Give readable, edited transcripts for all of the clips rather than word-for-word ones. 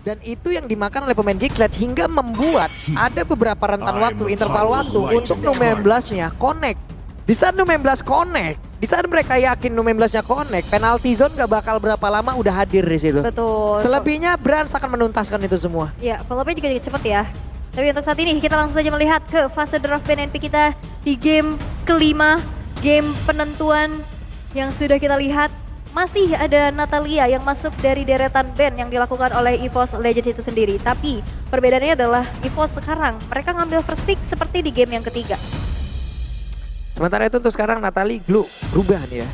Dan itu yang dimakan oleh pemain Geeksled hingga membuat ada beberapa rentan waktu, interval waktu untuk Nu-16-nya connect. Di saat Nu-16 connect, di saat mereka yakin Nu-16-nya connect, penalty zone gak bakal berapa lama udah hadir di situ. Betul. Selebihnya Brans akan menuntaskan itu semua. Ya, follow-up juga cepet ya. Tapi untuk saat ini kita langsung saja melihat ke fase draft BNNP kita di game kelima, game penentuan yang sudah kita lihat. Masih ada Natalia yang masuk dari deretan band yang dilakukan oleh EVOS Legends itu sendiri. Tapi perbedaannya adalah EVOS sekarang mereka ngambil first pick seperti di game yang ketiga. Sementara itu untuk sekarang Natalie Glue berubah nih ya.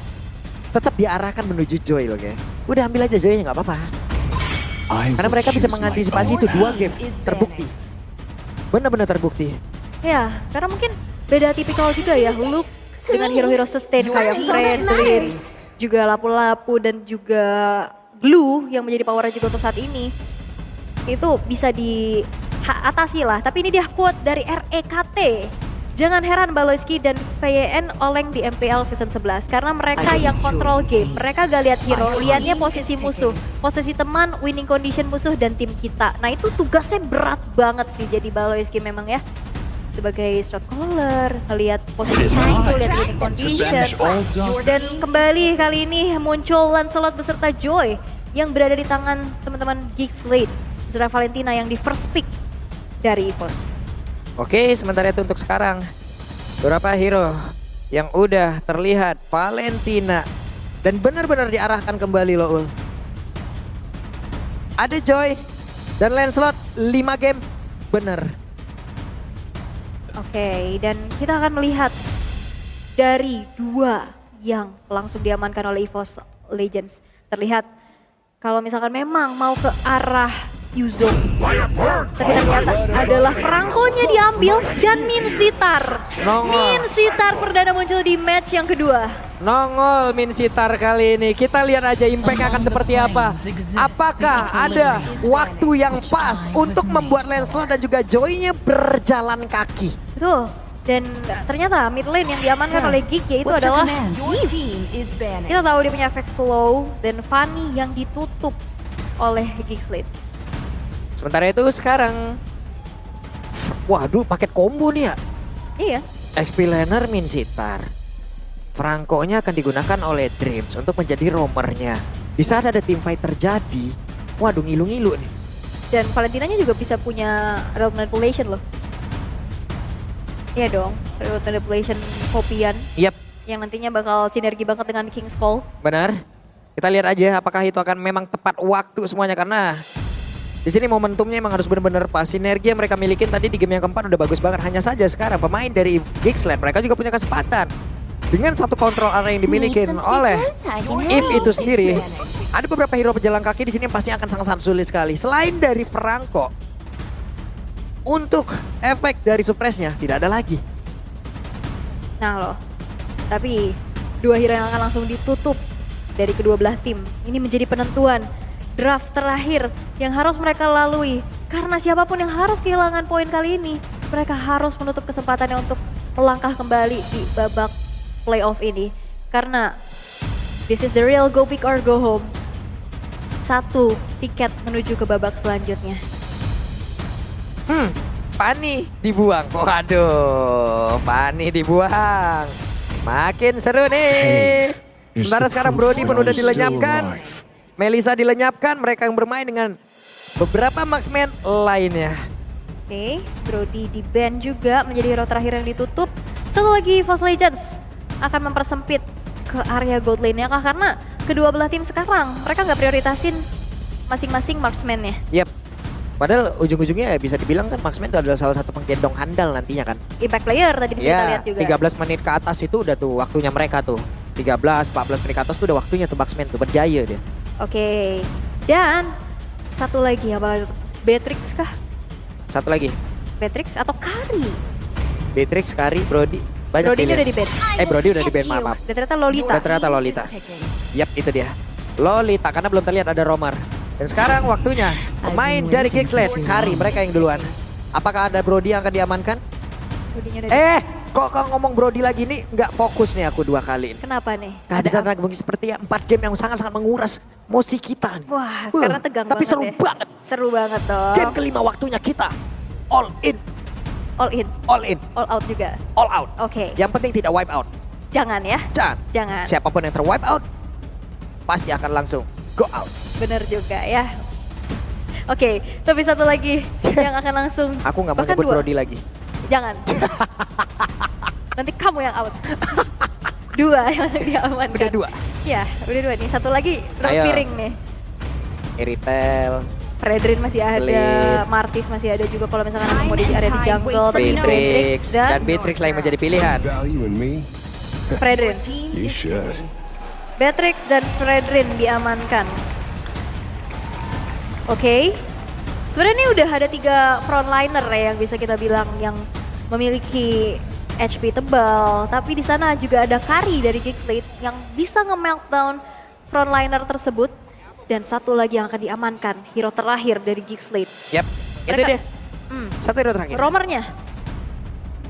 Tetap diarahkan menuju Joy loh ya. Udah ambil aja Joy-nya nggak apa-apa. Karena mereka bisa mengantisipasi itu 2 game terbukti. Benar-benar terbukti. Ya, karena mungkin beda tipikal juga ya Huluk dengan hero-hero sustain kayak Friendly, juga Lapu-Lapu dan juga Glue yang menjadi powernya juga untuk saat ini. Itu bisa diatasi lah, tapi ini dia quote dari REKT. Jangan heran Baloyski dan VYN oleng di MPL season 11 karena mereka yang kontrol game. Mereka gak lihat hero, lihatnya posisi musuh, posisi teman, winning condition musuh dan tim kita. Nah itu tugasnya berat banget sih jadi Baloyski memang ya. Sebagai shot caller, lihat posisi musuh, lihat winning condition. Dan kembali kali ini muncul Lancelot beserta Joy yang berada di tangan teman-teman Geeksled. Zara Valentina yang di first pick dari EVOS. Oke, sementara itu untuk sekarang beberapa hero yang udah terlihat Valentina dan benar-benar diarahkan kembali loh Ul. Ada Joy dan Lancelot 5 game bener. Oke, dan kita akan melihat dari 2 yang langsung diamankan oleh EVOS Legends. Terlihat kalau misalkan memang mau ke arah Yuzo, tapi ternyata adalah Franco-nya diambil dan Minsitar. Minsitar perdana muncul di match yang kedua. Nongol Minsitar kali ini. Kita lihat aja impact akan seperti apa. Apakah ada waktu yang pas untuk membuat Lancelot dan juga Joy-nya berjalan kaki. Betul. Dan ternyata mid lane yang diamankan oleh Geek yaitu adalah Eve. Kita tahu dia punya efek slow dan Fanny yang ditutup oleh Geeksled. Sementara itu sekarang, waduh paket combo nih ya. Iya. XP laner Minsitar. Franco-nya akan digunakan oleh Dreams untuk menjadi roamernya. Di saat ada team fight terjadi, waduh ngilu-ngilu nih. Dan Valentinanya juga bisa punya route manipulation loh. Iya dong, route manipulation Hopian. Yap. Yang nantinya bakal sinergi banget dengan King's Call. Benar. Kita lihat aja apakah itu akan memang tepat waktu semuanya karena di sini momentumnya emang harus benar-benar pas. Sinergi yang mereka milikin tadi di game yang keempat udah bagus banget. Hanya saja sekarang pemain dari Geeksled mereka juga punya kesempatan. Dengan satu kontrol area yang dimiliki oleh Eve itu sendiri. Ada beberapa hero pejalan kaki di sini yang pasti akan sangat-sangat sulit sekali. Selain dari Franco, untuk efek dari suppressnya tidak ada lagi. Nah loh, tapi 2 hero yang akan langsung ditutup dari kedua belah tim. Ini menjadi penentuan draft terakhir yang harus mereka lalui. Karena siapapun yang harus kehilangan poin kali ini, mereka harus menutup kesempatannya untuk melangkah kembali di babak playoff ini. Karena this is the real go big or go home. 1 tiket menuju ke babak selanjutnya. Fanny dibuang. Waduh, Fanny dibuang. Makin seru nih. Sementara sekarang Brody pun udah dilenyapkan. Melissa dilenyapkan, mereka yang bermain dengan beberapa marksman lainnya. Oke, Brody di ban juga menjadi hero terakhir yang ditutup. Satu lagi EVOS Legends akan mempersempit ke area gold lane-nya kah? Karena kedua belah tim sekarang mereka nggak prioritasin masing-masing marksman-nya. Yap, padahal ujung-ujungnya bisa dibilang kan marksman itu adalah salah satu penggendong handal nantinya kan. Impact player tadi bisa kita lihat juga. 13 menit ke atas itu udah tuh waktunya mereka tuh. 13, 14 menit ke atas tuh udah waktunya tuh marksman tuh berjaya dia. Oke, dan satu lagi apa? Beatrix kah? Satu lagi. Beatrix atau Kari? Beatrix, Kari, Brody. Banyak Brody udah di ban. Brody udah di ban, maaf. Dan ternyata Lolita. Dan ternyata Lolita. Yap, itu dia. Lolita karena belum terlihat ada roamer. Dan sekarang waktunya pemain dari Geeksled, Kari, mereka yang duluan. Apakah ada Brody yang akan diamankan? Brody-nya udah Kok ngomong Brody lagi nih nggak fokus nih aku 2 kali. Kenapa nih? Kehabisan Ada tenaga mungkin seperti 4 game yang sangat-sangat menguras emosi kita nih. Wah, sekarang tegang tapi banget seru ya. banget. Seru banget dong. Game kelima waktunya kita all in, All in, all in, all out juga. all out. Oke, Yang penting tidak wipe out. jangan ya. Jangan. Siapapun yang terwipe out pasti akan langsung go out. Bener juga ya. Oke, tapi satu lagi yang akan langsung. Aku nggak mau bahkan nyebut 2. Brody lagi. Jangan. Nanti kamu yang out. 2 yang diamankan. Udah 2. Iya, udah 2 nih. Satu lagi Ayo. piring nih. Eritel, Fredrin masih ada, Blade. Martis masih ada juga kalau misalkan mau di area di jungle. Tapi Beatrix, dan dan Beatrix lah yang menjadi pilihan. Value in me? Fredrin. You should. Beatrix dan Fredrin diamankan. Oke. Sebenarnya ini udah ada 3 frontliner ya yang bisa kita bilang yang memiliki HP tebal. Tapi di sana juga ada Kari dari Geekslate yang bisa nge-meltdown frontliner tersebut. Dan satu lagi yang akan diamankan, hero terakhir dari Geekslate. Yap, itu Mereka- dia. Satu hero terakhir. Romernya?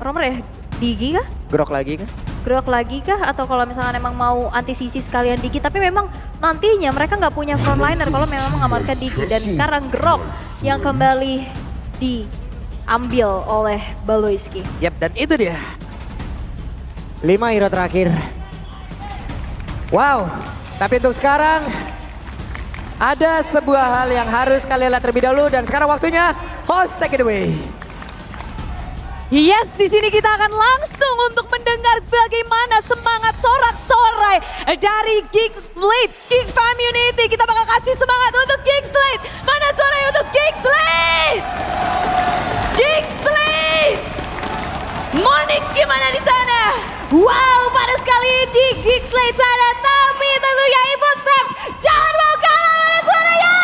Romer ya? Digi kah? Grok lagi kan? Grok lagi kah? Atau kalau misalkan emang mau anti-CC sekalian Digi. Tapi memang nantinya mereka nggak punya frontliner kalau memang mengamankan Digi. Dan sekarang Grok yang kembali diambil oleh Baloyski. Yap, dan itu dia. 5 hero terakhir. Wow, tapi untuk sekarang ada sebuah hal yang harus kalian lihat terlebih dahulu dan sekarang waktunya host take it away. Yes, di sini kita akan langsung untuk mendengar bagaimana semangat sorak-sorai dari Geekslate, Geek Community. Kita bakal kasih semangat untuk Geekslate. Mana suaranya untuk Geekslate? Geekslate! Monik gimana di sana? Wow, pada sekali di Geekslate sana. Tapi tentunya Evo Steps, jangan mau kalah, mana suaranya?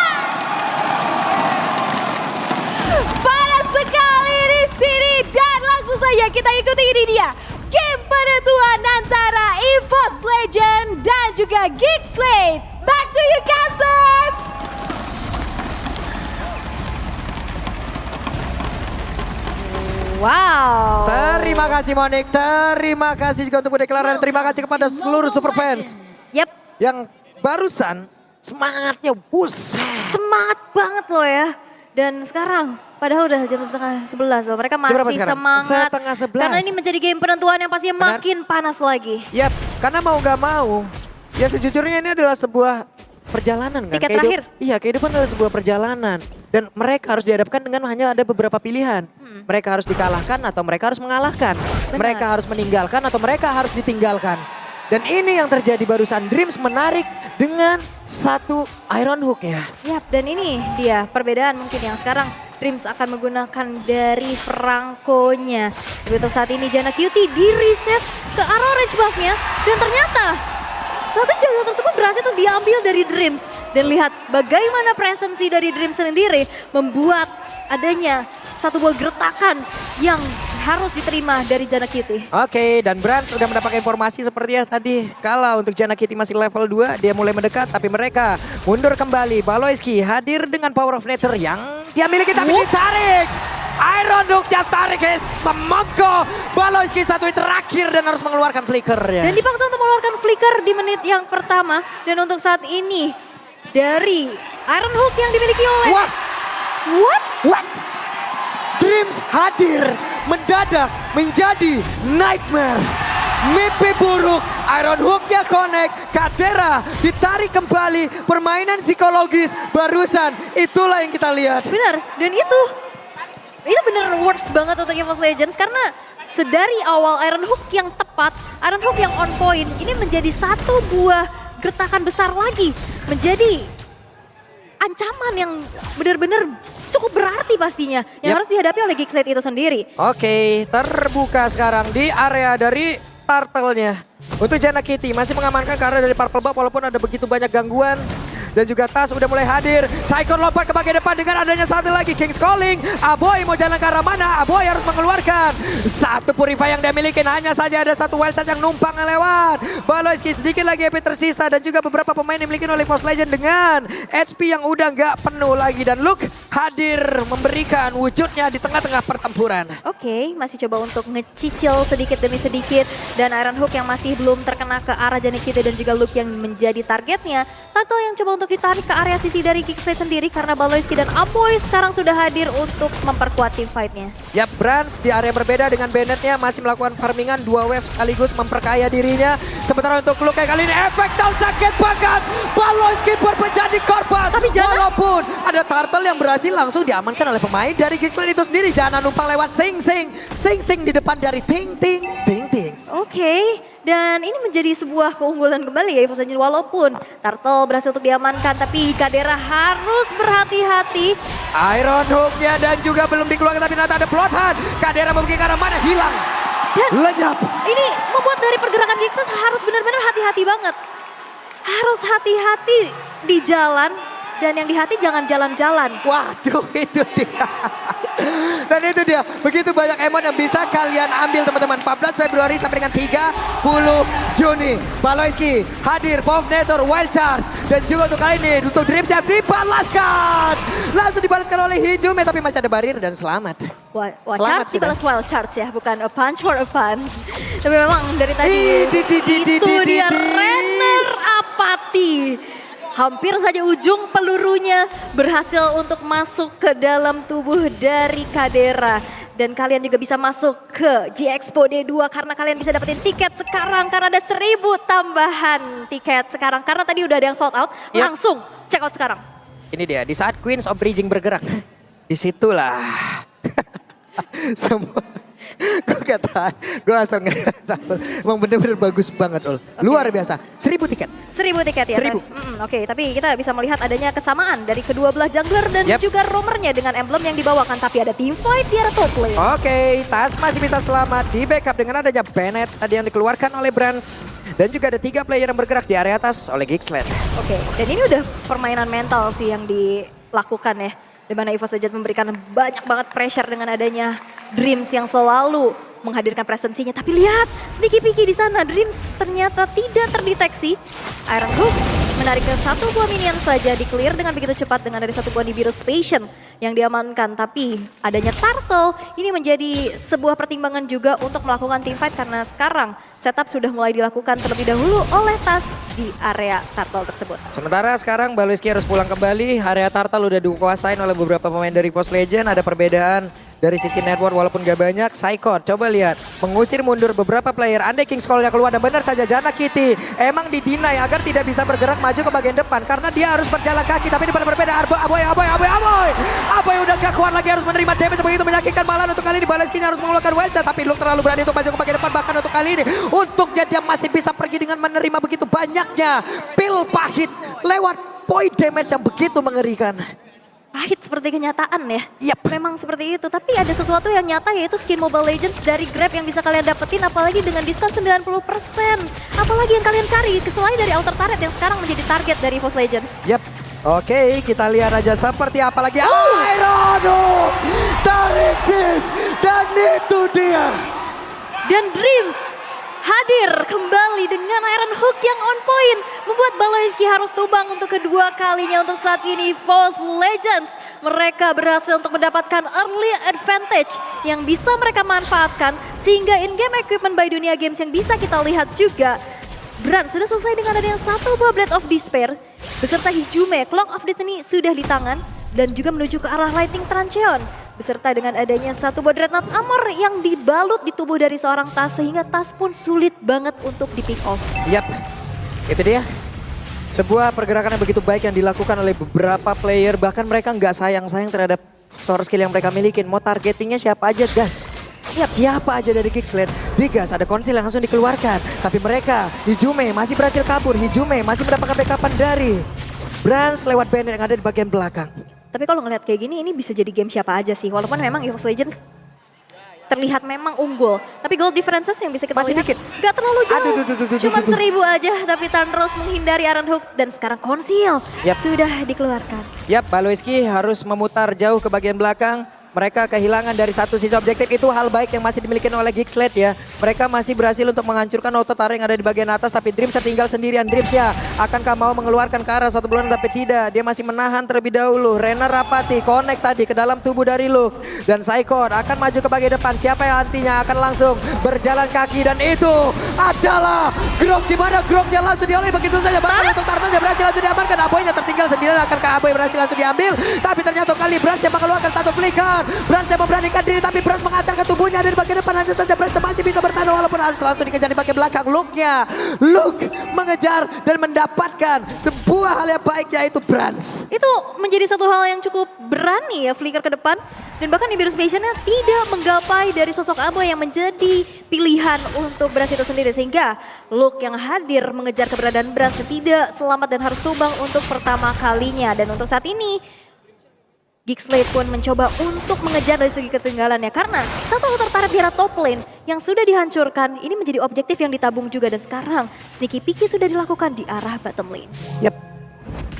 Panas sekali di sini dan langsung saja kita ikuti ini dia game penentuan antara EVOS Legend dan juga Geekslate. Back to you casters. Wow. Terima kasih Monik, terima kasih juga untuk Deklara dan terima kasih kepada seluruh super fans Yap, yang barusan semangatnya buset. semangat banget loh ya. Dan sekarang padahal udah jam setengah 11 loh. Mereka Jam berapa masih sekarang? semangat. Setengah 11. Karena ini menjadi game penentuan yang pastinya Benar. makin panas lagi. Yap, karena mau gak mau, ya sejujurnya ini adalah sebuah perjalanan kan. Tiket terakhir. Iya, kehidupan adalah sebuah perjalanan. Dan mereka harus dihadapkan dengan hanya ada beberapa pilihan. Mereka harus dikalahkan atau mereka harus mengalahkan. Benar. Mereka harus meninggalkan atau mereka harus ditinggalkan. Dan ini yang terjadi barusan, Dreams menarik dengan satu Iron Hook ya. Yap, dan ini dia perbedaan mungkin yang sekarang Dreams akan menggunakan dari Franco-nya. Tapi untuk saat ini Janna Cutie di reset ke arah orange buff-nya. Dan ternyata satu jalur tersebut berhasil untuk diambil dari Dreams. Dan lihat bagaimana presensi dari Dreams sendiri membuat adanya satu buah gertakan yang harus diterima dari Janna Cutie. Oke, dan Brand sudah mendapatkan informasi seperti ya tadi. Kalau untuk Janna Cutie masih level 2, dia mulai mendekat. Tapi mereka mundur kembali. Baloyski hadir dengan Power of Nether yang dia miliki tapi ditarik. Iron Hook-nya tarik semangko. Baloyski satu hit terakhir dan harus mengeluarkan flickernya. Dan dipaksa untuk mengeluarkan flicker di menit yang pertama. Dan untuk saat ini dari Iron Hook yang dimiliki oleh... What? What? What? Dreams hadir mendadak menjadi nightmare. Mimpi buruk, Iron Hook-nya connect, Kadera ditarik kembali, permainan psikologis barusan, itulah yang kita lihat. Benar, dan itu bener works banget untuk EVOS Legends karena sedari awal Iron Hook yang tepat, Iron Hook yang on point, ini menjadi satu buah gertakan besar lagi, menjadi ancaman yang benar-benar cukup berarti pastinya yang Yap. harus dihadapi oleh Geekslate itu sendiri. Oke, terbuka sekarang di area dari turtle-nya. Untuk Janna Cutie masih mengamankan karena dari Purple Buff walaupun ada begitu banyak gangguan. Dan juga Tas udah mulai hadir. Cyclone lompat ke bagian depan dengan adanya satu lagi King's Calling. Aboy mau jalan ke arah mana? Aboy harus mengeluarkan satu Purify yang dia miliki. Hanya saja ada satu Wild Shot yang numpang lewat. Baloyski sedikit lagi HP tersisa. Dan juga beberapa pemain dimiliki oleh EVOS Legend dengan HP yang udah nggak penuh lagi. Dan look, hadir memberikan wujudnya di tengah-tengah pertempuran. Oke, masih coba untuk ngecicil sedikit demi sedikit. Dan Iron Hook yang masih belum terkena ke arah Janikite dan juga Luke yang menjadi targetnya. Turtle yang coba untuk ditarik ke area sisi dari Geekslate sendiri karena Baloyski dan Aboy sekarang sudah hadir untuk memperkuat tim fight-nya. Yap, Brans di area berbeda dengan Bennett-nya masih melakukan farmingan 2 wave sekaligus memperkaya dirinya. Sementara untuk Luke kali ini efek down sakit banget. Baloyski menjadi korban. Tapi jangan. Walaupun ada Turtle yang berhasil langsung diamankan oleh pemain dari Geekslate itu sendiri. Jangan numpang lewat Sing Sing di depan dari Ting Ting. Oke, dan ini menjadi sebuah keunggulan kembali ya EVOS Legends walaupun Turtle berhasil untuk diamankan tapi Kadera harus berhati-hati. Iron Hook-nya dan juga belum dikeluarkan tapi ternyata ada Bloodhound. Kadera memiliki ke arah mana hilang. Dan Lenyap. ini membuat dari pergerakan Geekslate harus benar-benar hati-hati banget. Harus hati-hati di jalan dan yang di hati jangan jalan-jalan. Waduh, itu dia. Dan itu dia, begitu banyak emot yang bisa kalian ambil teman-teman. 14 Februari sampai dengan 30 Juni. Baloyski hadir, Povnator, Wild Charge. Dan juga untuk kali ini, untuk Dream Chef dibalaskan. Langsung dibalaskan oleh Hijume, tapi masih ada barir dan selamat. Selamat Charge sudah. dibalas Wild Charge ya, bukan a punch for a punch. Tapi memang dari tadi itu dia Renner apati. Hampir saja ujung pelurunya berhasil untuk masuk ke dalam tubuh dari Kadera. Dan kalian juga bisa masuk ke G-Expo D2 karena kalian bisa dapetin tiket sekarang. Karena ada 1000 tambahan tiket sekarang. Karena tadi udah ada yang sold out, langsung check out sekarang. Ini dia, di saat Queens of Bridging bergerak. Disitulah. Semua. Gue kata, gue asal emang bener-bener bagus banget Ul. Luar biasa, 1000 tiket. 1000 tiket ya? 1000. Oke, tapi kita bisa melihat adanya kesamaan dari kedua belah jungler dan juga roamernya dengan emblem yang dibawakan. Tapi ada team fight di arah top lane. Oke, Tas masih bisa selamat di backup dengan adanya Bennett tadi yang dikeluarkan oleh Brans. Dan juga ada 3 player yang bergerak di area atas oleh Geekslate. Oke, dan ini udah permainan mental sih yang dilakukan ya. Di mana EVOS Legends memberikan banyak banget pressure dengan adanya Dreams yang selalu menghadirkan presensinya. Tapi lihat, sneaky peeky di sana. Dreams ternyata tidak terdeteksi. Iron Hook menarik ke 1 buah minion saja, di clear dengan begitu cepat dengan dari 1 buah Nibiru Station yang diamankan. Tapi adanya Turtle ini menjadi sebuah pertimbangan juga untuk melakukan team fight karena sekarang setup sudah mulai dilakukan terlebih dahulu oleh Tas di area Turtle tersebut. Sementara sekarang Baloyski harus pulang kembali. Area Turtle udah dikuasain oleh beberapa pemain dari EVOS Legends. Ada perbedaan dari sisi network walaupun gak banyak. Psychot coba lihat mengusir mundur beberapa player. Andai King Skull-nya keluar dan benar saja Jana Kitty emang didinai agar tidak bisa bergerak maju ke bagian depan karena dia harus berjalan kaki. Tapi di depan berbeda Aboy udah gak kuat lagi, harus menerima damage begitu menyakitkan. Malah untuk kali ini Baloyski harus mengeluarkan wild shot, tapi Luke terlalu berani untuk maju ke bagian depan. Bahkan untuk kali ini untuknya dia masih bisa pergi dengan menerima begitu banyaknya pil pahit lewat point damage yang begitu mengerikan. Pahit seperti kenyataan ya. Yap. Memang seperti itu. Tapi ada sesuatu yang nyata yaitu skin Mobile Legends dari Grab yang bisa kalian dapetin apalagi dengan diskon 90%. Apalagi yang kalian cari selain dari Outer Turret yang sekarang menjadi target dari EVOS Legends. Yap. Oke, kita lihat aja seperti apa lagi. Iron Hook tarik sis dan itu dia. Dan Dreams hadir kembali dengan Iron Hook yang on point. Membuat Baloyski harus tumbang untuk kedua kalinya untuk saat ini. EVOS Legends mereka berhasil untuk mendapatkan early advantage yang bisa mereka manfaatkan. Sehingga in-game equipment by Dunia Games yang bisa kita lihat juga. Brand sudah selesai dengan adanya 1 buah Blade of Despair. Beserta Hijume, Clock of Destiny sudah di tangan. Dan juga menuju ke arah Lightning Trancheon. Beserta dengan adanya 1 buah Dreadnought Armor yang dibalut di tubuh dari seorang Tas. Sehingga Tas pun sulit banget untuk di pick off. Yap, itu dia. Sebuah pergerakan yang begitu baik yang dilakukan oleh beberapa player. Bahkan mereka nggak sayang-sayang terhadap source skill yang mereka milikin. Mau targetingnya siapa aja gas. Siapa aja dari Geekslate. Digas, ada konsil yang langsung dikeluarkan. Tapi mereka, Hijume masih berhasil kabur. Hijume masih mendapatkan backupan dari Brans lewat Bennett yang ada di bagian belakang. Tapi kalau ngelihat kayak gini, ini bisa jadi game siapa aja sih. Walaupun memang EVOS Legends terlihat memang unggul. Tapi gold differences yang bisa kita Masih lihat dikit. gak terlalu jauh. Cuman 1000 aja, tapi Tandros menghindari Iron Hook. Dan sekarang konsil sudah dikeluarkan. Yap, Baloyski harus memutar jauh ke bagian belakang. mereka kehilangan dari satu sisi objektif. Itu hal baik yang masih dimiliki oleh Geeksled ya. Mereka masih berhasil untuk menghancurkan auto turret yang ada di bagian atas, tapi Dreams tertinggal sendirian. Dreams ya, akankah mau mengeluarkan ke arah satu bulan, tapi tidak. Dia masih menahan terlebih dahulu. Rena Rapati connect tadi ke dalam tubuh dari Luke. Dan Saikor akan maju ke bagian depan. Siapa yang nantinya akan langsung berjalan kaki, dan itu adalah Grok, di mana Groknya langsung dioleh begitu saja. Bahkan untuk Tartannya berhasil langsung diamankan. Aboynya tertinggal sendirian, akankah Aboy berhasil langsung diambil, tapi ternyata kali Brans yang mengeluarkan satu flicker. Brans yang memberanikan diri, tapi Brans mengantar ke tubuhnya dari bagian depan. Hanya saja Brans masih bisa bertahan walaupun harus langsung dikejar di bagian belakang. Luke mengejar dan mendapatkan sebuah hal yang baik, yaitu Brans. Itu menjadi satu hal yang cukup berani ya, flicker ke depan. Dan bahkan Nibiru's Passion-nya tidak menggapai dari sosok Aboy yang menjadi pilihan untuk Brans itu sendiri. Sehingga Luke yang hadir mengejar keberadaan Brans tidak selamat dan harus tumbang untuk pertama kalinya. Dan untuk saat ini Geeksled pun mencoba untuk mengejar dari segi ketinggalannya. Karena satu tertarik di arah top lane yang sudah dihancurkan. Ini menjadi objektif yang ditabung juga. Dan sekarang sneaky peeky sudah dilakukan di arah bottom lane. Yap.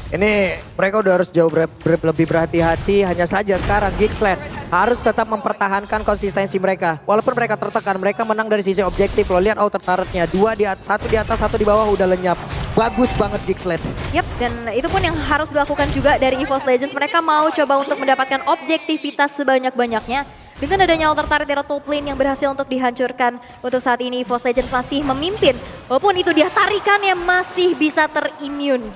Ini mereka udah harus jauh lebih berhati-hati. Hanya saja sekarang Geeksled harus tetap mempertahankan konsistensi mereka. Walaupun mereka tertekan, mereka menang dari sisi objektif. Lo lihat outer turretnya, satu di atas, satu di bawah udah lenyap. Bagus banget Geeksled. Yap, dan itu pun yang harus dilakukan juga dari EVOS Legends. Mereka mau coba untuk mendapatkan objektivitas sebanyak-banyaknya. Dengan adanya outer turret dari top lane yang berhasil untuk dihancurkan. Untuk saat ini EVOS Legends masih memimpin. Walaupun itu dia tarikannya masih bisa terimmune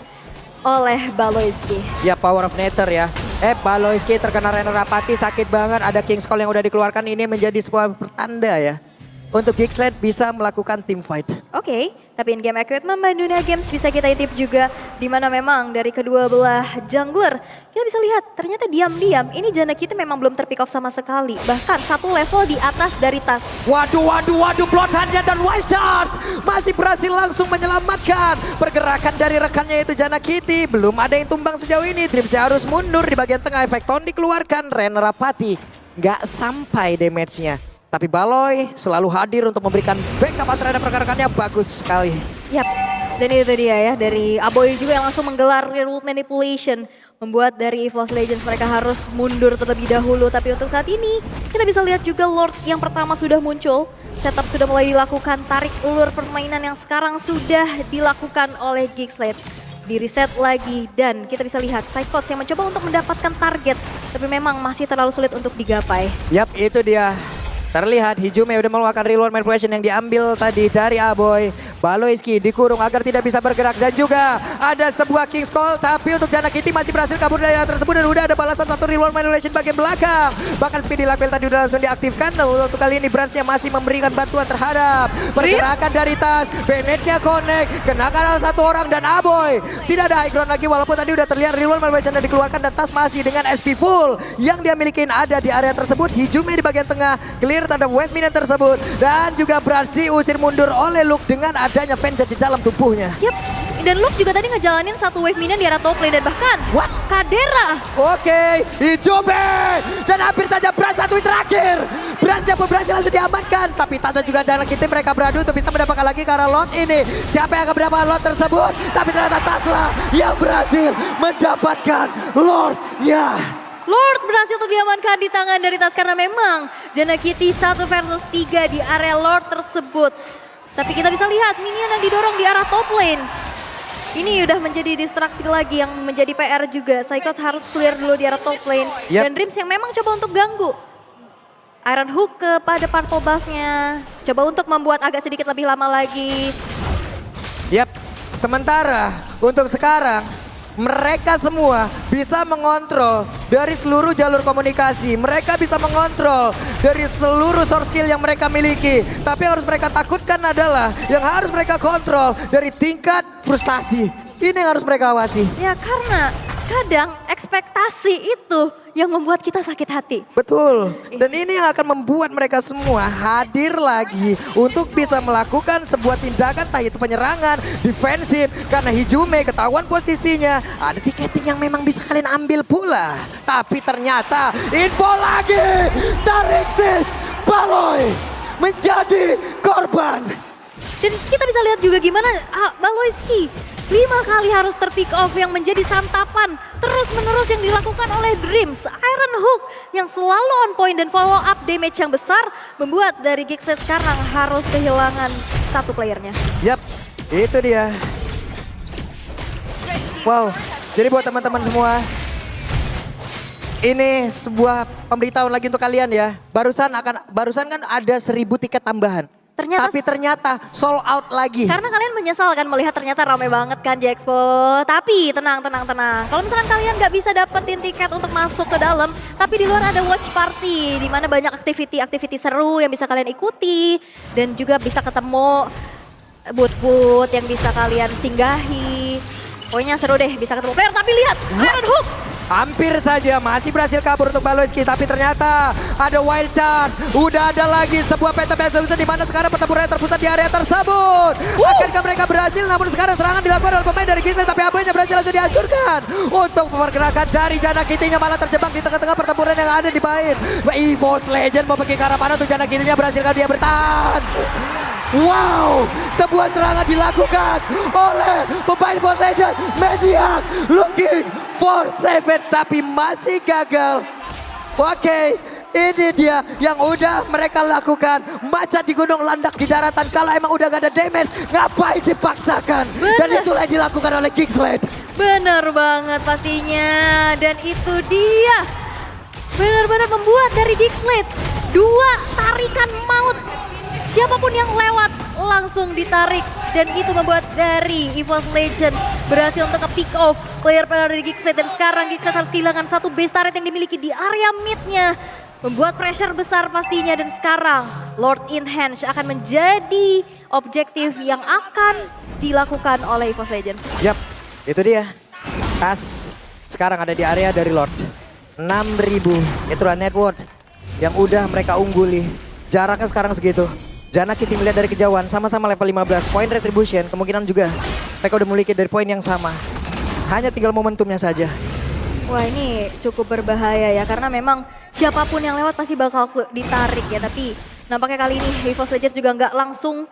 oleh Baloyski. Ya, power of nature ya. Baloyski terkena Rena Rapati, sakit banget. Ada King's Call yang udah dikeluarkan, ini menjadi sebuah pertanda ya. Untuk Geeksled bisa melakukan team fight. Oke, tapi in-game equipment Dunia Games bisa kita intip juga. Di mana memang dari kedua belah jungler, kita bisa lihat ternyata diam-diam ini Jana kita memang belum terpick off sama sekali. Bahkan satu level di atas dari Tas. Waduh, Bloodhound-nya dan Wild Charge masih berhasil langsung menyelamatkan pergerakan dari rekannya itu Jana Kitty. Belum ada yang tumbang sejauh ini. Dreams harus mundur di bagian tengah. Efek Ton dikeluarkan. Rena Rapati nggak sampai damage-nya. Tapi Baloy selalu hadir untuk memberikan backup terhadap rekan-rekannya. Bagus sekali. Yap, dan itu dia ya. Dari Aboy juga yang langsung menggelar Rule Manipulation. Membuat dari EVOS Legends mereka harus mundur terlebih dahulu. Tapi untuk saat ini kita bisa lihat juga Lord yang pertama sudah muncul. Setup sudah mulai dilakukan. Tarik ulur permainan yang sekarang sudah dilakukan oleh Geeksled. Di reset lagi dan kita bisa lihat Psychots yang mencoba untuk mendapatkan target. Tapi memang masih terlalu sulit untuk digapai. Yap, itu dia. Terlihat Hijume udah melakukan reload manipulation yang diambil tadi dari Aboy. Baloyski dikurung agar tidak bisa bergerak. Dan juga ada sebuah King's Call. Tapi untuk Jana Kitty masih berhasil kabur dari hal tersebut. Dan udah ada balasan satu reload manipulation bagian belakang. Bahkan Speedy Lakbel tadi udah langsung diaktifkan. Untuk kali ini Brans-nya masih memberikan bantuan terhadap pergerakan dari Tas. Bennett-nya connect. Kenakan satu orang dan Aboy. Tidak ada high ground lagi walaupun tadi udah terlihat reload manipulation yang dikeluarkan. Dan Tas masih dengan SP full. Yang dia milikin ada di area tersebut. Hijume di bagian tengah. Clear terhadap wave minion tersebut. Dan juga Brans diusir mundur oleh Luke dengan adanya Vengeance di dalam tubuhnya. Yap, dan Luke juga tadi ngejalanin satu wave minion di arah top lane dan bahkan Kadera. Oke, Hijume. Dan hampir saja Brans satu terakhir. Brans yang berhasil langsung diamankan. Tapi Tata juga Jana Kitty mereka beradu untuk bisa mendapatkan lagi ke arah Lord ini. Siapa yang akan mendapatkan Lord tersebut? Tapi ternyata Tasla yang berhasil mendapatkan Lord-nya. Lord berhasil untuk diamankan di tangan dari Tas karena memang Jana Kitty 1 versus 3 di area Lord tersebut. Tapi kita bisa lihat minion yang didorong di arah top lane. Ini udah menjadi distraksi lagi yang menjadi PR juga. Psychots harus clear dulu di arah top lane. Yep. Dan Dreams yang memang coba untuk ganggu. Iron Hook kepada purple buff-nya. Coba untuk membuat agak sedikit lebih lama lagi. Yap, sementara untuk sekarang mereka semua bisa mengontrol dari seluruh jalur komunikasi. Mereka bisa mengontrol dari seluruh source skill yang mereka miliki. Tapi yang harus mereka takutkan adalah yang harus mereka kontrol dari tingkat frustasi. Ini yang harus mereka awasi. Ya karena kadang ekspektasi itu yang membuat kita sakit hati. Betul. Dan ini yang akan membuat mereka semua hadir lagi untuk bisa melakukan sebuah tindakan, entah itu penyerangan, defensif. Karena Hijume ketahuan posisinya, ada tiketing yang memang bisa kalian ambil pula. Tapi ternyata info lagi, Tarixis Baloy menjadi korban. Dan kita bisa lihat juga gimana Baloyski 5 kali harus terpick off yang menjadi santapan terus-menerus yang dilakukan oleh Dreams. Iron Hook yang selalu on point dan follow up damage yang besar membuat dari Gigset sekarang harus kehilangan satu playernya. Yap, itu dia. Wow, jadi buat teman-teman semua, ini sebuah pemberitahuan lagi untuk kalian ya. Barusan kan ada 1.000 tiket tambahan. Tapi ternyata sold out lagi. Karena kalian menyesal kan melihat ternyata ramai banget kan di Expo. Tapi tenang. Kalau misalkan kalian nggak bisa dapetin tiket untuk masuk ke dalam, tapi di luar ada watch party di mana banyak aktiviti seru yang bisa kalian ikuti dan juga bisa ketemu booth-booth yang bisa kalian singgahi. Pokoknya seru deh, bisa ketemu player. Tapi lihat, Iron Hook hampir saja masih berhasil kabur untuk Baloyski, tapi ternyata ada wild chance. Udah ada lagi sebuah penta di mana sekarang pertempuran terpusat di area tersebut. Akankah mereka berhasil? Namun sekarang serangan dilakukan oleh pemain dari Gigsled, tapi abunya berhasil langsung dihancurkan. Untuk pergerakan dari Jana Kitty-nya malah terjebak di tengah-tengah pertempuran yang ada di main. EVOS Legend mau pergi ke arah mana untuk Jana Kitty-nya, berhasilkan dia bertahan. Wow, sebuah serangan dilakukan oleh pemain EVOS Legend. Mediac looking for savage tapi masih gagal. Oke, ini dia yang udah mereka lakukan. Macan di gunung, landak di daratan. Kalau emang udah gak ada damage, ngapain dipaksakan? Dan itulah yang dilakukan oleh Gigsled. bener banget pastinya. Dan itu dia benar-benar membuat dari Gigsled 2 tarikan maut. Siapapun yang lewat langsung ditarik. Dan itu membuat dari EVOS Legends berhasil untuk ke-pick off player-player dari Gigsled. Dan sekarang Gigsled harus kehilangan satu base turret yang dimiliki di area mid-nya. Membuat pressure besar pastinya. Dan sekarang Lord Inhenge akan menjadi objektif yang akan dilakukan oleh EVOS Legends. Yap, itu dia. Tas sekarang ada di area dari Lord. 6.000, itulah net worth yang udah mereka ungguli. Jaraknya sekarang segitu. Jana Kitty melihat dari kejauhan, sama-sama level 15. Poin retribution, kemungkinan juga mereka udah memiliki dari poin yang sama. Hanya tinggal momentumnya saja. Wah, ini cukup berbahaya ya, karena memang siapapun yang lewat pasti bakal ditarik ya. Tapi nampaknya kali ini EVOS Legends juga nggak langsung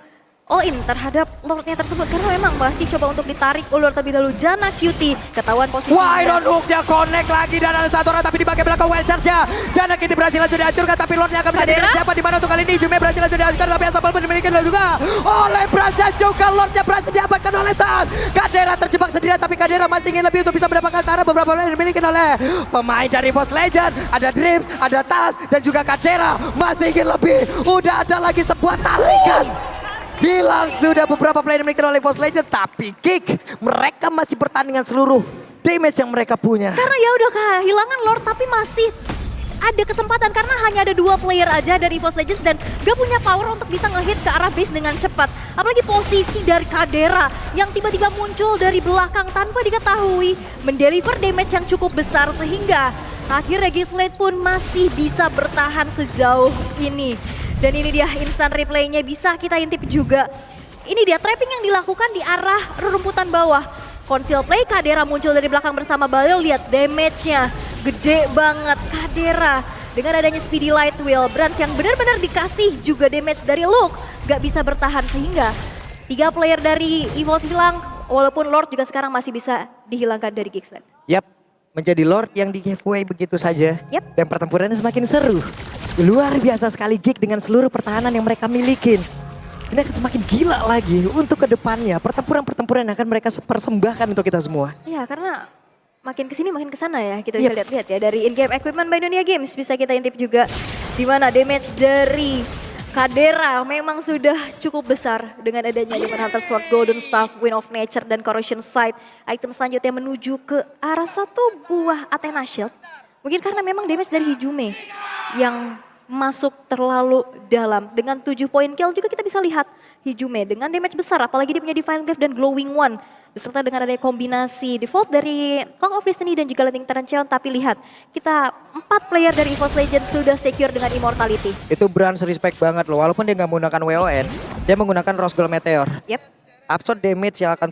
all in terhadap Lordnya tersebut. Karena memang masih coba untuk ditarik ulur terlebih dahulu. Jana Cutie ketahuan posisi. Wah, Iron Hook-nya connect lagi dan ada satu orang tapi di bagian belakang wild charge-nya. Jana Kitty berhasil langsung dihancurkan tapi Lordnya akan menjadi dengan siapa di mana untuk kali ini. Jume berhasil langsung dihancurkan tapi Asapal pun dimiliki juga oleh Brasa juga. Lordnya berhasil diamankan oleh Tas. Kadera terjebak sendirian tapi Kadera masih ingin lebih untuk bisa mendapatkan karena beberapa yang dimiliki oleh pemain dari EVOS Legends. Ada Drips, ada Tas dan juga Kadera masih ingin lebih. Udah ada lagi sebuah tarikan. Hilang sudah beberapa player yang dimiliki oleh EVOS Legends, tapi Gig mereka masih pertandingan seluruh damage yang mereka punya. Karena ya udah kehilangan Lord tapi masih ada kesempatan karena hanya ada 2 player aja dari EVOS Legends dan gak punya power untuk bisa ngehit ke arah base dengan cepat. Apalagi posisi dari Kadera yang tiba-tiba muncul dari belakang tanpa diketahui, mendeliver damage yang cukup besar sehingga akhirnya Gigsled pun masih bisa bertahan sejauh ini. Dan ini dia instant replaynya bisa kita intip juga. Ini dia trapping yang dilakukan di arah rerumputan bawah. Conceal play, Kadera muncul dari belakang bersama Balil. Lihat damage-nya, gede banget Kadera. Dengan adanya Speedy Light Wheel, Brans yang benar-benar dikasih juga damage dari Luke. Gak bisa bertahan sehingga 3 player dari EVOS hilang. Walaupun Lord juga sekarang masih bisa dihilangkan dari Gigsled. Yap, menjadi Lord yang di giveaway begitu saja. Yap. Dan pertempurannya semakin seru. Luar biasa sekali Gig dengan seluruh pertahanan yang mereka milikin. Ini akan semakin gila lagi untuk kedepannya. Pertempuran-pertempuran yang akan mereka persembahkan untuk kita semua. Iya, karena makin kesini makin kesana ya. Kita bisa lihat-lihat ya dari in-game equipment by Dunia Games. Bisa kita intip juga di mana damage dari Kadera memang sudah cukup besar dengan adanya Demon Hunter Sword, Golden Staff, Wind of Nature, dan Corrosion Sight. Item selanjutnya menuju ke arah satu buah Athena Shield. Mungkin karena memang damage dari Hijume yang masuk terlalu dalam. Dengan 7 poin kill juga kita bisa lihat Hijume dengan damage besar. Apalagi dia punya Divine Glaive dan Glowing One. Beserta dengan adanya kombinasi default dari Clock of Destiny dan juga Lightning Trancheon. Tapi lihat, kita 4 player dari EVOS Legends sudah secure dengan Immortality. Itu Brans respect banget loh. Walaupun dia nggak menggunakan WON, dia menggunakan Rose Gold Meteor. Yep. Absorb damage yang akan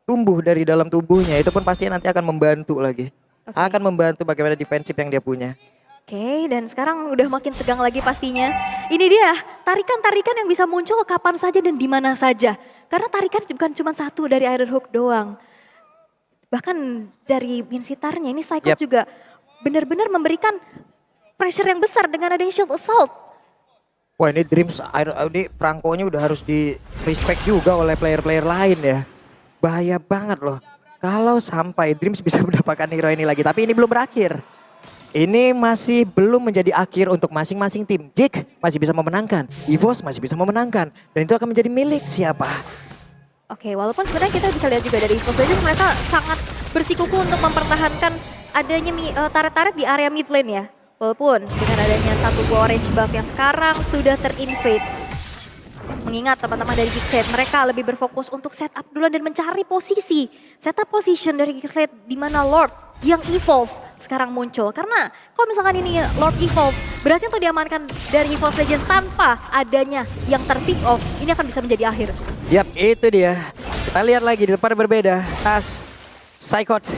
tumbuh dari dalam tubuhnya. Itu pun pasti nanti akan membantu lagi. Akan membantu bagaimana defensif yang dia punya. Oke, dan sekarang udah makin tegang lagi pastinya. Ini dia, tarikan-tarikan yang bisa muncul kapan saja dan di mana saja. Karena tarikan bukan cuma satu dari Iron Hook doang. Bahkan dari Minsitarnya, ini Cyclops juga benar-benar memberikan pressure yang besar dengan adanya Shield Assault. Wah ini Dreams, ini perangkonya udah harus di respect juga oleh player-player lain ya. Bahaya banget loh. Kalau sampai Dreams bisa mendapatkan hero ini lagi. Tapi ini belum berakhir. Ini masih belum menjadi akhir untuk masing-masing tim. Gig masih bisa memenangkan. EVOS masih bisa memenangkan. Dan itu akan menjadi milik siapa? Oke, walaupun sebenarnya kita bisa lihat juga dari EVOS Legends mereka sangat bersikukuh untuk mempertahankan adanya turret-turret di area mid lane ya. Walaupun dengan adanya satu buah orange buff yang sekarang sudah terinvade. Mengingat teman-teman dari Geekslate, mereka lebih berfokus untuk setup duluan dan mencari posisi. Setup position dari Geekslate di mana Lord yang evolve sekarang muncul. Karena kalau misalkan ini Lord evolve berhasil untuk diamankan dari EVOS Legends tanpa adanya yang terpick off, ini akan bisa menjadi akhir. Yap, itu dia. Kita lihat lagi di depan berbeda. Tas, Psychot,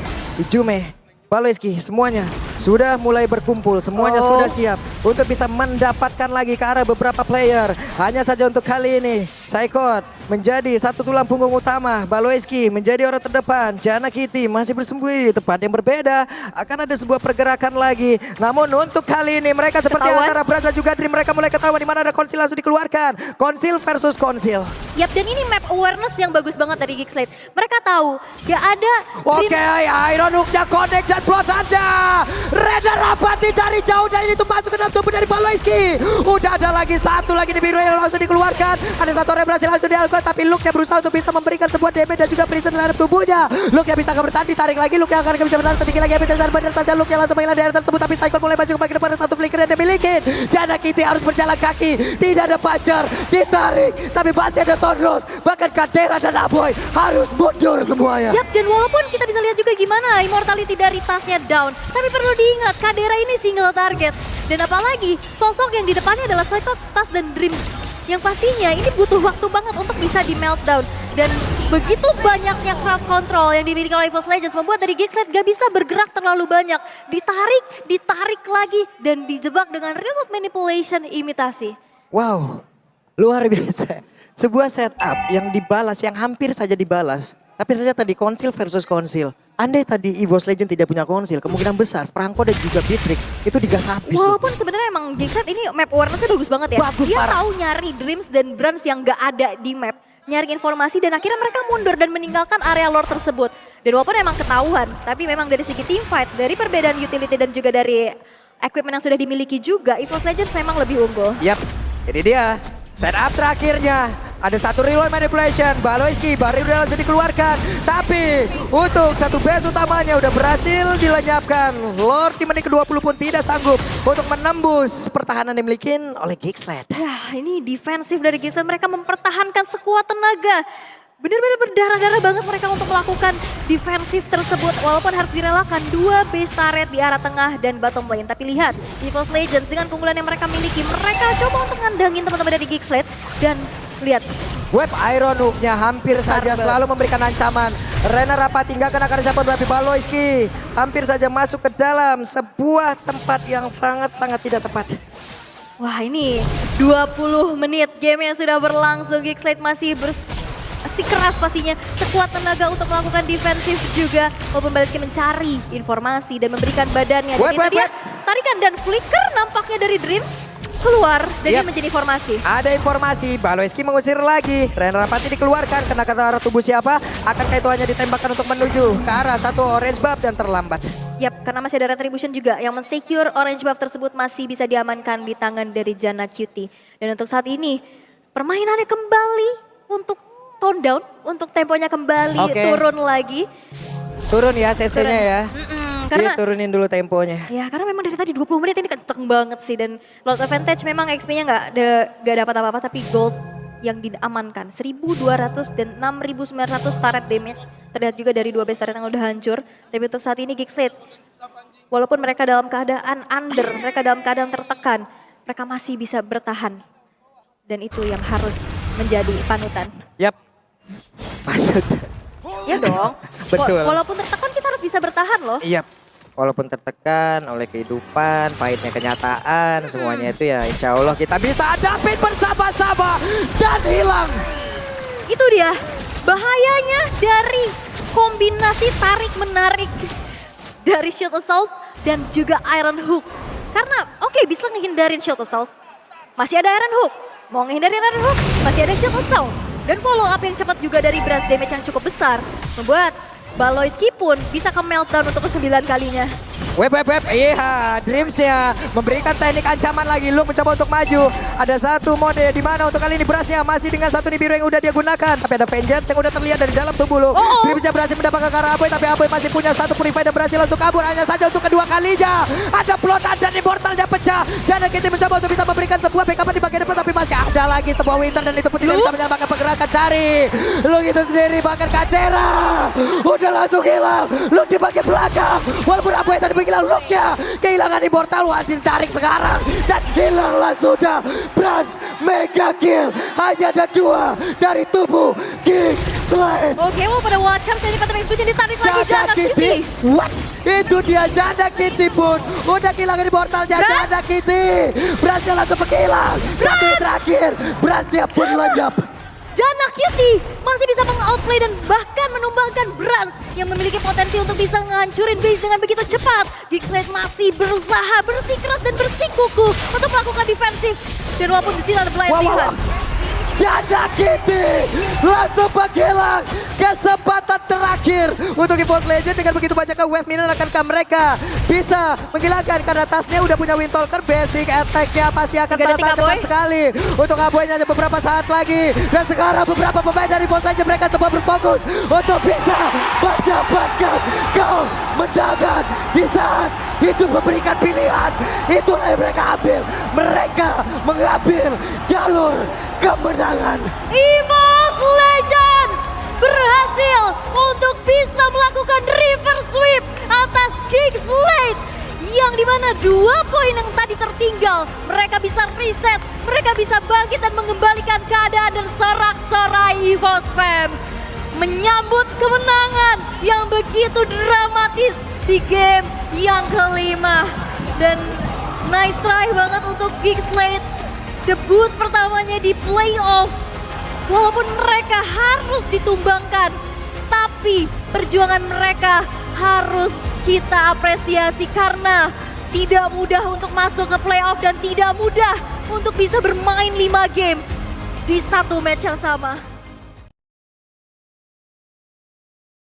Jume, Baloiski, semuanya sudah mulai berkumpul. Semuanya sudah siap untuk bisa mendapatkan lagi ke arah beberapa player. Hanya saja untuk kali ini, Psychot menjadi satu tulang punggung utama. Baloiski menjadi orang terdepan. Jana Kitty masih bersembunyi di tempat yang berbeda. Akan ada sebuah pergerakan lagi. Namun untuk kali ini mereka seperti antara Brans dan juga Dream. Mereka mulai ketahuan di mana ada konsil langsung dikeluarkan. Konsil versus konsil. Yap, dan ini map awareness yang bagus banget dari Geekslate. Mereka tahu gak ada Oke, Iron Hook-nya connect dan block saja. Reda Rapati dari jauh dan ini tuh masuk ke dalam tubuh dari Baloiski. Udah ada lagi satu lagi di biru yang langsung dikeluarkan. Ada satu orang yang berhasil langsung dialihkan, tapi Luke-nya berusaha untuk bisa memberikan sebuah damage dan juga prison terhadap tubuhnya. Luke-nya bisa bertahan, ditarik lagi. Luke-nya akan bisa bertahan sedikit lagi. Benar saja Luke-nya langsung menghilang dari tersebut, tapi Psycho mulai maju ke depan. Satu flicker yang dimiliki. Jana Kitty harus berjalan kaki. Tidak ada pacar, ditarik. Tapi masih ada Tonros. Bahkan Kadera dan Aboy harus mundur semuanya. Yap, dan walaupun kita bisa lihat juga gimana immortality dari tasnya down, tapi perlu diingat Kadera ini single target. Dan apalagi sosok yang di depannya adalah Psycho, Tas, dan Dreams. Yang pastinya ini butuh waktu banget untuk bisa di meltdown. Dan begitu banyaknya crowd control yang dimiliki oleh EVOS Legends membuat dari Geekslate gak bisa bergerak terlalu banyak. Ditarik lagi, dan dijebak dengan remote manipulation imitasi. Wow, luar biasa. Sebuah setup yang dibalas, yang hampir saja dibalas. Tapi ternyata tadi konsil versus konsil. Andai tadi EVOS Legend tidak punya konsil, kemungkinan besar Franco dan juga Beatrix itu digas habis. Walaupun sebenarnya emang Geekslate ini map awareness-nya bagus banget ya. Bagus, Dia parah. tahu nyari Dreams dan Brans yang gak ada di map. Nyari informasi dan akhirnya mereka mundur dan meninggalkan area lore tersebut. Dan walaupun emang ketahuan, tapi memang dari segi team fight, dari perbedaan utility dan juga dari equipment yang sudah dimiliki juga, EVOS Legends memang lebih unggul. Yap, ini dia setup terakhirnya. Ada satu rewind manipulation, Baloiski baru udah langsung dikeluarkan. Tapi untuk satu base utamanya udah berhasil dilenyapkan. Lord di menit ke-20 pun tidak sanggup untuk menembus pertahanan yang dimiliki oleh Geekslate. Yah, ini defensif dari Geekslate, mereka mempertahankan sekuat tenaga. Benar-benar berdarah-darah banget mereka untuk melakukan defensif tersebut. Walaupun harus direlakan dua base turret di arah tengah dan bottom lane. Tapi lihat, EVOS Legends dengan keunggulan yang mereka miliki, mereka coba untuk ngandangin teman-teman dari Geekslate. Dan lihat, Web Iron Hook-nya hampir saja selalu memberikan ancaman. Rena Rapati nggak akan siapa tapi Baloiski hampir saja masuk ke dalam sebuah tempat yang sangat-sangat tidak tepat. wah ini 20 menit game yang sudah berlangsung. Geekslate masih keras pastinya, sekuat tenaga untuk melakukan defensif juga. Walaupun Baloiski mencari informasi dan memberikan badannya. Dan itu dia tarikan dan flicker nampaknya dari Dreams keluar dan dia menjadi informasi. Ada informasi, Baloiski mengusir lagi. Rena Rapati dikeluarkan, kena ke arah tubuh siapa? Akankah itu hanya ditembakkan untuk menuju ke arah satu orange buff dan terlambat? Yap, karena masih ada retribution juga yang mensecure orange buff tersebut masih bisa diamankan di tangan dari Jana Cutie. Dan untuk saat ini permainannya kembali untuk tone down, untuk temponya kembali turun lagi. Turun ya CC-nya ya. Karena dia turunin dulu temponya. Ya karena memang dari tadi 20 menit ini kenceng banget sih. Dan Lord Advantage memang XP-nya nggak dapat apa-apa, tapi gold yang diamankan 1.200 dan 6.900 turret damage. Terlihat juga dari dua base turret yang udah hancur. Tapi untuk saat ini Geekslate, walaupun mereka dalam keadaan under, mereka dalam keadaan tertekan, mereka masih bisa bertahan. Dan itu yang harus menjadi panutan. Yap, panutan. Ya dong. Betul. Walaupun tertekan kita harus bisa bertahan loh. Iya, walaupun tertekan oleh kehidupan, pahitnya kenyataan, semuanya itu ya insya Allah kita bisa hadapin bersama-sama dan hilang. Itu dia bahayanya dari kombinasi tarik-menarik dari Shield Assault dan juga Iron Hook. Karena oke, bisa ngehindarin Shield Assault. Masih ada Iron Hook. Mau ngehindarin Iron Hook, masih ada Shield Assault. Dan follow up yang cepat juga dari Brans, damage yang cukup besar. Membuat Baloyski pun bisa ke meltdown untuk ke-9 kalinya. Web, iya, Dreams-nya memberikan teknik ancaman lagi. Luke mencoba untuk maju. Ada satu mode di mana untuk kali ini Brasnya masih dengan satu Nibiru yang udah dia gunakan. Tapi ada Vengeance yang udah terlihat dari dalam tubuh Luke. Dreams-nya berhasil mendapatkan ke arah Aboy, tapi Aboy masih punya satu Purify dan berhasil untuk kabur. Hanya saja untuk kedua kalinya. Ada Plotan dan Immortalnya pecah. Jana Kitty mencoba untuk bisa memberikan sebuah backup di bagian depan, tapi masih ada lagi sebuah Winter dan itu pun tidak bisa menyelamatkan pergerakan dari Luke itu sendiri. Bahkan Kadera udah langsung hilang. Luke di bagian belakang. Walaupun Aboy tadi menghilang, Luke-nya kehilangan Immortal. Wajib tarik sekarang dan hilanglah sudah. Brans mega kill. Hanya ada 2 dari tubuh Geek Slate. Oke, mau pada Watcher, jadi Pattern Explosion ditarik lagi Jana Kitty. Kitty. What? Itu dia Jana Kitty pun udah kehilangan Immortalnya. Jana Kitty. Bransnya langsung menghilang. Satu yang terakhir. Bransnya pun lenyap. Jana Kitty masih bisa meng-outplay dan bahkan menumbangkan Brans yang memiliki potensi untuk bisa ngancurin base dengan begitu cepat. Geek Slate masih berusaha bersikeras dan bersikukuh untuk melakukan defensif. Dan walaupun di sini ada pelatihan. Jana Kitty langsung menghilang kesempatan terakhir untuk EVOS Legend. Dengan begitu banyaknya wave minion akankah mereka bisa menghilangkan, karena tasnya udah punya Windtalker. Basic attack-nya pasti akan sangat cepat sekali untuk Aboy-nya. Hanya beberapa saat lagi dan sekarang beberapa pemain dari EVOS Legend mereka semua berfokus untuk bisa mendapatkan kemenangan di saat hidup memberikan pilihan. Itulah yang mereka ambil. Mereka mengambil jalur kemenangan. EVOS Legends berhasil untuk bisa melakukan reverse sweep atas Geek Slate, yang dimana 2 poin yang tadi tertinggal mereka bisa reset, mereka bisa bangkit dan mengembalikan keadaan dan sorak-sorai EVOS fans menyambut kemenangan yang begitu dramatis di game yang kelima. Dan nice try banget untuk Geek Slate, debut pertamanya di playoff. Walaupun mereka harus ditumbangkan, tapi perjuangan mereka harus kita apresiasi karena tidak mudah untuk masuk ke playoff dan tidak mudah untuk bisa bermain 5 game di satu match yang sama.